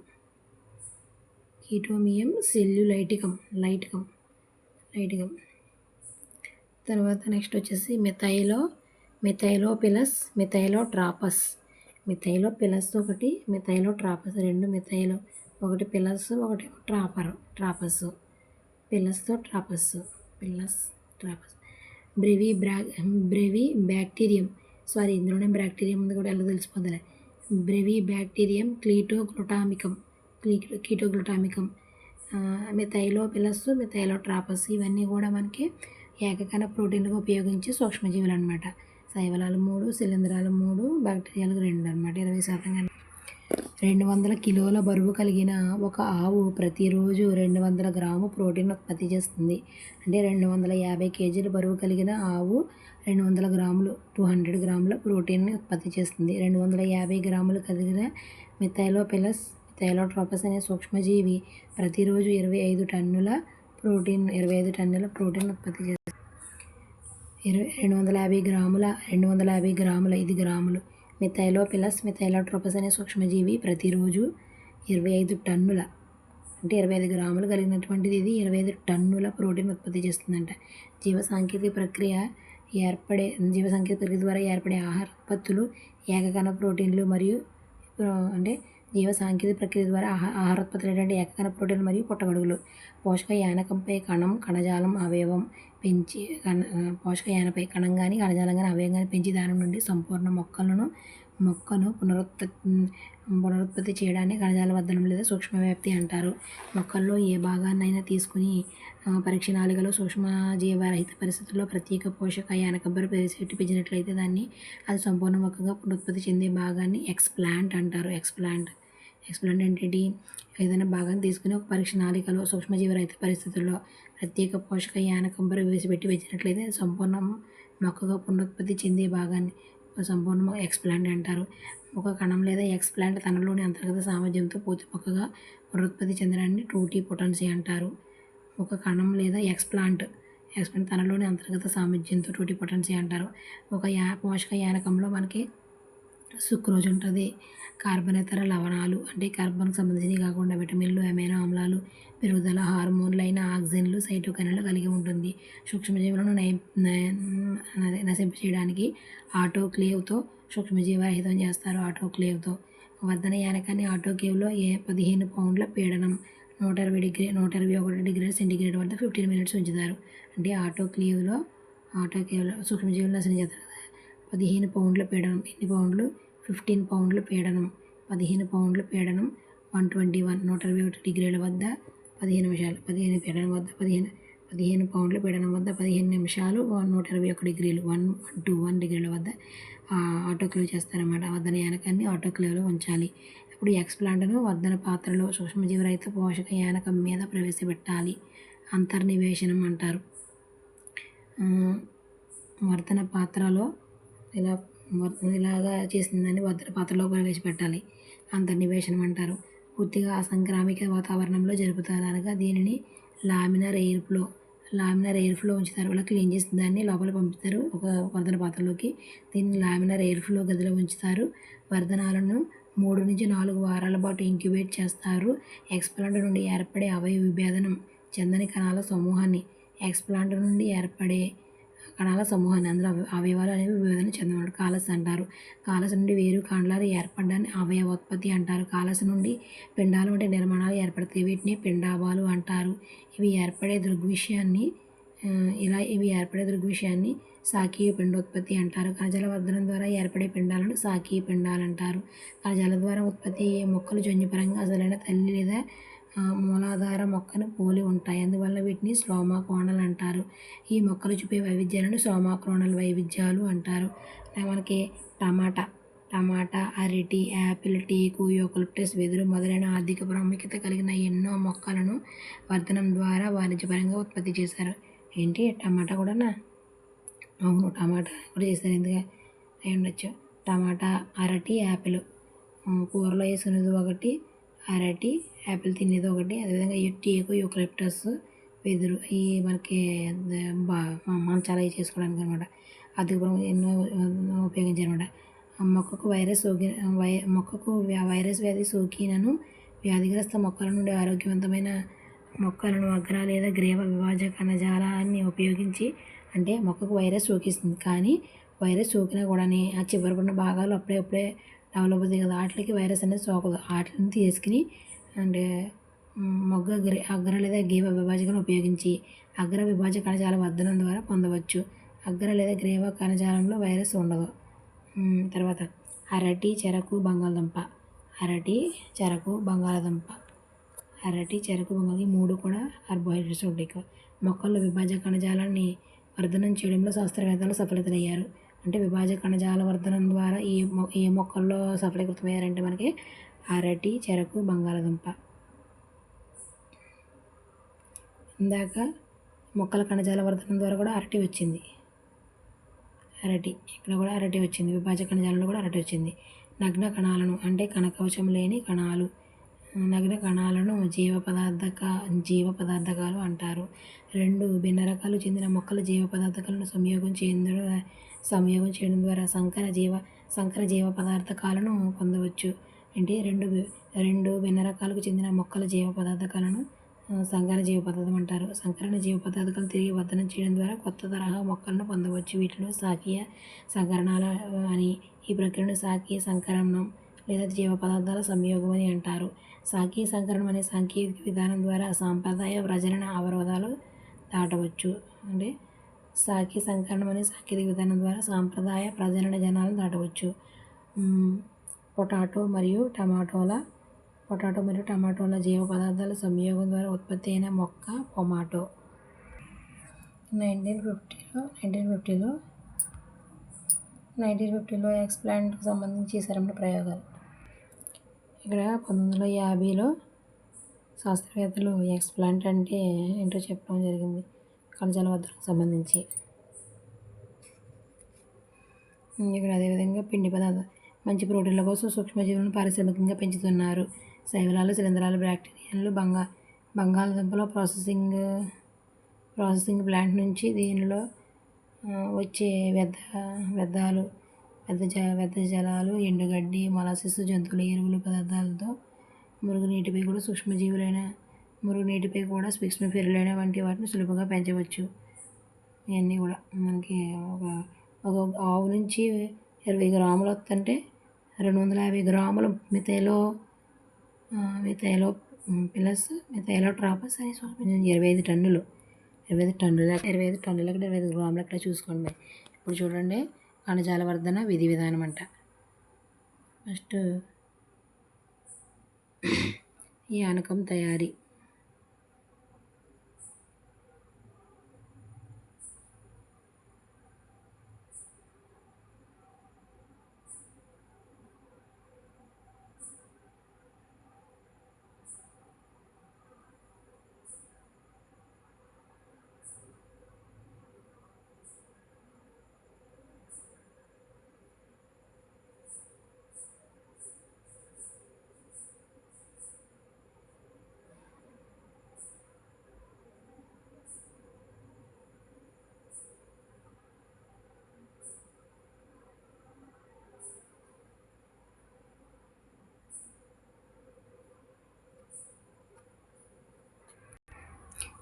A: కీటోమియం సెల్యులైటికం. తర్వాత నెక్స్ట్ వచ్చేసి మిథైలోపిలస్ మిథైలోట్రాపస్. మిథైలోపిలస్ ఒకటి, మిథైలోట్రాపస్ రెండు. ఒకటి పిలస్, ఒకటి ట్రాపస్. ట్రాపస్. బ్రెవి బ్యాక్టీరియం, సారీ ఇందులోనే బ్యాక్టీరియం ఉంది కూడా, ఎలా తెలిసిపోద్దిలే. బ్రెవి బ్యాక్టీరియం కీటోగ్లుటామికం, మిథైలోపిలస్, మిథైలోట్రాపస్. ఇవన్నీ కూడా మనకి ఏకకణ ప్రోటీన్లుగా ఉపయోగించే సూక్ష్మజీవులు అన్నమాట. శైవలాలు 3, శిలీంధ్రాలు 3, బ్యాక్టీరియాలు 2 అన్నమాట. 20%. 200 కిలోల బరువు కలిగిన ఒక ఆవు ప్రతిరోజు 200 గ్రాము ప్రోటీన్ ఉత్పత్తి చేస్తుంది. అంటే 250 కేజీల బరువు కలిగిన ఆవు 200 గ్రాములు 200 గ్రాముల ప్రోటీన్ని ఉత్పత్తి చేస్తుంది. 250 గ్రాములు కలిగిన మిథైలోట్రాపస్ అనే సూక్ష్మజీవి ప్రతిరోజు 25 టన్నుల ప్రోటీన్ ఉత్పత్తి చేస్తుంది. 250 గ్రాముల ఇది గ్రాములు. మిథైలోట్రాపస్ అనే సూక్ష్మజీవి ప్రతిరోజు 25 టన్నుల, అంటే 25 గ్రాములు కలిగినటువంటిది ఇది 25 టన్నుల ప్రోటీన్ ఉత్పత్తి చేస్తుందంట. జీవసాంకేతిక ప్రక్రియ ద్వారా ఏర్పడే ఆహార ఉత్పత్తులు ఏకకణ ప్రోటీన్లు మరియు జీవసాంకేతిక ప్రక్రియ ద్వారా ఆహారోత్పత్తులు ఏంటంటే ఏకకణ ప్రోటీన్లు మరియు పుట్టగొడుగులు. పోషక యానకంపై కణజాలం అవయవం పెంచి పోషక యానపై కణం కానీ కణజాలం కానీ అవయవం కానీ పెంచి దాని నుండి సంపూర్ణ మొక్కను పునరుత్పత్తి చేయడాన్ని కణజాల వర్ధనం లేదా సూక్ష్మవ్యాప్తి అంటారు. మొక్కల్లో ఏ భాగాన్నైనా తీసుకుని పరీక్షనాళికలో సూక్ష్మజీవరహిత పరిస్థితుల్లో ప్రత్యేక పోషక యానకంపై పెంచినట్లయితే అది సంపూర్ణ మొక్కగా పునరుత్పత్తి చెందే భాగాన్ని ఎక్స్ప్లాంట్ అంటారు. ఎక్స్ప్లాంట్ అంటే ఏదైనా భాగాన్ని తీసుకుని ఒక పరీక్షనాళికలో సూక్ష్మజీవరహిత పరిస్థితుల్లో ప్రత్యేక పోషక యానకంపై పెంచినట్లయితే అది సంపూర్ణ మొక్కగా పునరుత్పత్తి చెందే భాగాన్ని సంపూర్ణ ఎక్స్ప్లాంట్ అంటారు. ఒక కణం లేదా ఎక్స్ప్లాంట్ తనలోని అంతర్గత సామర్థ్యంతో పూర్తి మొక్కగా పునరుత్పత్తి చెందడాన్ని టోటిపోటెన్సీ అంటారు. ఒక కణం లేదా ఎక్స్ప్లాంట్ తనలోని అంతర్గత సామర్థ్యంతో టోటిపోటెన్సీ అంటారు. ఒక పోషక యానకంలో మనకి సుక్రోజ్ ఉంటుంది. కార్బనేతర లవణాలు అంటే కార్బన్కి సంబంధించినవి కాకుండా విటమిన్లు, అమైనో ఆమ్లాలు, పెరుగుదల హార్మోన్లైన ఆక్సిన్లు, సైటోకైన్లు కలిగి ఉంటుంది. సూక్ష్మజీవులను నశింపచేయడానికి ఆటోక్లేవ్తో సూక్ష్మజీవరహితం చేస్తారు. ఆటోక్లేవ్తో వర్ధన యానకాన్ని ఆటోక్లేవ్లో 15 పౌండ్ల పీడనం 121 డిగ్రీల సెంటీగ్రేడ్ వద్ద 15 మినిట్స్ ఉంచుతారు. అంటే ఆటోక్లేవ్లో సూక్ష్మజీవులు నశింప చేస్తారు. 15 పౌండ్ల పీడనం. ఎన్ని పౌండ్లు? 15 పౌండ్ల పీడనం. 15 పౌండ్ల పీడనం 121 డిగ్రీల వద్ద 15 నిమిషాలు. 15 పౌండ్ల పీడనం వద్ద 15 నిమిషాలు 121 డిగ్రీలు 121 డిగ్రీల వద్ద ఆటోక్లేవ్ చేస్తారన్నమాట. వర్ధన యానకాన్ని ఆటోక్లేవ్లో ఉంచాలి. ఇప్పుడు ఎక్స్ప్లాంట్ను వర్ధన పాత్రలో సూక్ష్మజీవరహిత పోషక యానకం మీద ప్రవేశపెట్టాలి. అంతర్నివేశనం అంటారు. వర్ధన పాత్రలో ఇలాగా చేసిందని వర్ధన పాత్రలో ప్రవేశపెట్టాలి. అంతర్నివేశనం అంటారు. పూర్తిగా అసంక్రామిక వాతావరణంలో జరుపుతారు అనగా దీనిని లామినార్ ఎయిర్ ఫ్లో ఉంచుతారు. ఇలా క్లీన్ చేసిన దాన్ని లోపల పంపుతారు ఒక వర్ధన పాత్రలోకి. దీన్ని లామినార్ ఎయిర్ ఫ్లో గదిలో ఉంచుతారు. వర్ధనాలను 3 నుంచి 4 వారాల పాటు ఇంక్యుబేట్ చేస్తారు. ఎక్స్ప్లాంట్ నుండి ఏర్పడే అవయవ విభేదనం చెందని కణాల సమూహాన్ని అందులో అవయవాలు అనేవి విభేదన చెందడం కాలస్ అంటారు. కాలస్ నుండి వేరు కాండాలు ఏర్పడడాన్ని అవయవోత్పత్తి అంటారు. కాలస్ నుండి పిండాలు వంటి నిర్మాణాలు ఏర్పడతాయి. వీటిని పిండాభాలు అంటారు. ఇవి ఏర్పడే దృగ్విషయాన్ని సాకీయ పిండోత్పత్తి అంటారు. కణజాల వర్ధనం ద్వారా ఏర్పడే పిండాలను సాకీయ పిండాలు అంటారు. కణజాల ద్వారా ఉత్పత్తి అయ్యే మొక్కలు జన్యుపరంగా అసలైన తల్లి లేదా మూలాధార మొక్కను పోలి ఉంటాయి. అందువల్ల వీటిని స్లోమా-క్లోనల్ అంటారు. ఈ మొక్కలు చూపే వైవిధ్యాలను స్లోమా-క్లోనల్ వైవిధ్యాలు అంటారు. మనకి టమాటా, అరటి, యాపిల్, టేకు, యూకలిప్టస్, వెదురు మొదలైన ఆర్థిక ప్రాముఖ్యత కలిగిన ఎన్నో మొక్కలను వర్ధనం ద్వారా వాణిజ్యపరంగా ఉత్పత్తి చేశారు. ఏంటి టమాటా కూడానా? అవును, టమాటా కూడా చేశారు. ఎందుకు అయి ఉండొచ్చు. టమాటా, అరటి, యాపిల్ కూరలో వేసుకునేది ఒకటి, అరటి, యాపిల్ తినేది ఒకటి. అదేవిధంగా టేకు, యూకలిప్టస్, వెదురు ఈ మనకి మంచాలు అవి చేసుకోవడానికి అనమాట. అధిక ఎన్నో ఉపయోగించారన్నమాట. మొక్కకు వైరస్ వ్యాధి సోకినను వ్యాధిగ్రస్త మొక్కల నుండి ఆరోగ్యవంతమైన మొక్కలను అగ్ర లేదా గ్రీవ విభాజక కణజాలాన్ని ఉపయోగించి అంటే మొక్కకు వైరస్ సోకిస్తుంది. కానీ వైరస్ సోకినా కూడా ఆ చివరి ఉన్న భాగాలు అప్పుడే డెవలప్ అవుతాయి కదా, వాటికి వైరస్ అనేది సోకదు. వాటిని తీసుకుని అంటే అగ్ర లేదా గ్రీవ విభాజకను ఉపయోగించి అగ్ర విభాజక కణజాల వర్ధనం ద్వారా పొందవచ్చు. అగ్ర లేదా గ్రీవ కణజాలంలో వైరస్ ఉండదు. తర్వాత అరటి, చెరకు, బంగాళదుంప. ఈ 3 కూడా కార్బోహైడ్రేట్స్ ఉంటాయి. మొక్కల్లో విభాజక కణజాలాన్ని వర్ధనం చేయడంలో శాస్త్రవేత్తలు సఫలీకృతమయ్యారు. అంటే విభాజక కణజాల వర్ధనం ద్వారా ఏ మొక్కల్లో సఫలీకృతమయ్యారంటే మనకి అరటి, చెరకు, బంగాళదుంప. ఇందాక మొక్కల కణజాల వర్ధనం ద్వారా కూడా అరటి వచ్చింది. ఇక్కడ కూడా అరటి వచ్చింది. విభాజక కణజాలంలో కూడా అరటి వచ్చింది. నగ్న కణాలను అంటే కణకవచం లేని కణాలు. నగ్న కణాలను జీవ పదార్థకాలు అంటారు. 2 భిన్న రకాలు చెందిన మొక్కల జీవ పదార్థకాలను సంయోగం చేయడం ద్వారా సంకర జీవ పదార్థకాలను పొందవచ్చు. అంటే 2 భిన్న రకాలకు చెందిన మొక్కల జీవ పదార్థకాలను సంకర జీవ పదార్థం అంటారు. సంకరణ జీవ పదార్థాలు తిరిగి వర్ధనం చేయడం ద్వారా కొత్త తరహా మొక్కలను పొందవచ్చు. వీటిలో శాఖీయ సంకరణాలు అని, ఈ ప్రక్రియను శాఖీయ సంకరణం లేదా జీవ పదార్థాల సంయోగం అని అంటారు. శాఖీయ సంకరణం అనే సాంకేతిక విధానం ద్వారా సాంప్రదాయ ప్రజనన అవరోధాలు దాటవచ్చు. అంటే శాఖీయ సంకరణం అనే సాంకేతిక విధానం ద్వారా సాంప్రదాయ ప్రజనన జనాలను దాటవచ్చు. పొటాటో మరియు టమాటోల జీవ పదార్థాల సంయోగం ద్వారా ఉత్పత్తి అయిన మొక్క పొమాటో. 1950లో ఎక్స్ప్లాంట్కు సంబంధించి చేశారన్నమాట ప్రయోగాలు. ఇక్కడ 1950లో శాస్త్రవేత్తలు ఎక్స్ప్లాంట్ అంటే ఏంటో చెప్పడం జరిగింది. కణజాల వర్ధనకు సంబంధించి. ఇక్కడ అదేవిధంగా పిండి పదార్థం మంచి ప్రోటీన్ల కోసం సూక్ష్మజీవులను పారిశ్రామికంగా పెంచుతున్నారు. శైవలాలు, శిలీంధ్రాలు, బ్యాక్టీరియాలు బంగాళదుంపలో ప్రాసెసింగ్ ప్లాంట్ నుంచి దీనిలో వచ్చే వ్యర్థాలు వ్యర్థజలాలు, ఎండుగడ్డి, మొలాసిస్, జంతువుల ఎరువులు పదార్థాలతో మురుగునీటిపై కూడా సూక్ష్మజీవులైన వంటి వాటిని సులభంగా పెంచవచ్చు. ఇవన్నీ కూడా మనకి ఒక ఆవు నుంచి 20 గ్రాములు వస్తుంటే 250 గ్రాములు మిథైలోట్రాపస్ అని 25 టన్నులు 25 టన్నులకి 25 గ్రాములు అక్కడ చూసుకోండి. ఇప్పుడు చూడండి కణజాల వర్ధన విధి విధానం అంట. ఫస్ట్ ఈ ఆనకం తయారీ.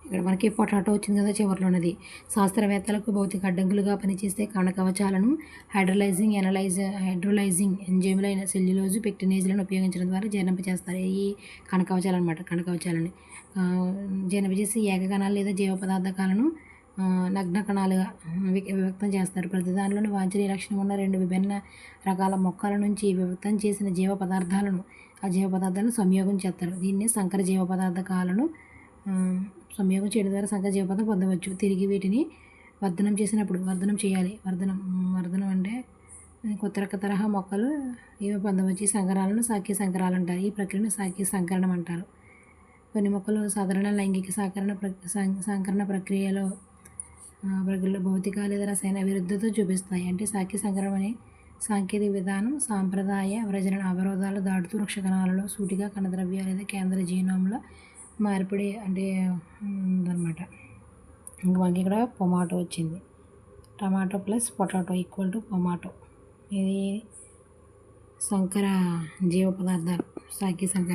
A: ఇక్కడ మనకి పొటాటో వచ్చింది కదా చివరిలోనది. శాస్త్రవేత్తలకు భౌతిక అడ్డంకులుగా పనిచేసే కణకవచాలను హైడ్రోలైజింగ్ ఎంజైమ్లైన సెల్యులోజ్, పెక్టినేజ్లను ఉపయోగించడం ద్వారా జీర్ణింపచేస్తారు. ఈ కణకవచాలు అనమాట. కణకవచాలని జీర్ణింపచేసి ఏకకణాలు లేదా జీవ పదార్థాలను నగ్న కణాలుగా విభక్తం చేస్తారు. ప్రతి దానిలోని వాంఛనీయ లక్షణం ఉన్న 2 విభిన్న రకాల మొక్కల నుంచి విభక్తం చేసిన జీవ పదార్థాలను సంయోగం చేస్తారు. దీన్ని సంకర జీవ పదార్థాలను సంయోగం చేయడం ద్వారా సంకర జీవ పదార్థం పొందవచ్చు. తిరిగి వీటిని వర్ధనం చేయాలి. వర్ధనం అంటే కొత్త తరహా మొక్కలు ఇవి పొందవచ్చు. ఈ సంకరాలను శాఖీయ సంకరాలు అంటారు. ఈ ప్రక్రియను శాఖీయ సంకరణం అంటారు. కొన్ని మొక్కలు సాధారణ లైంగిక సంకరణ ప్రక్రియలో భౌతిక లేదా రసాయన విరుద్ధత చూపిస్తాయి. అంటే శాఖీయ సంకరణం అనే సాంకేతిక విధానం సాంప్రదాయ ప్రజలను అవరోధాలు దాటుతూ వృక్ష కణాలలో సూటిగా కణద్రవ్య లేదా కేంద్ర జీనోమ్ల మార్పిడి అంటే ఉందన్నమాట. ఇంకా మనకి ఇక్కడ పొమాటో వచ్చింది. Tomato plus potato equal to pomato. ఇది సంకర జీవ పదార్థాలు శాఖీయ సంకరణ.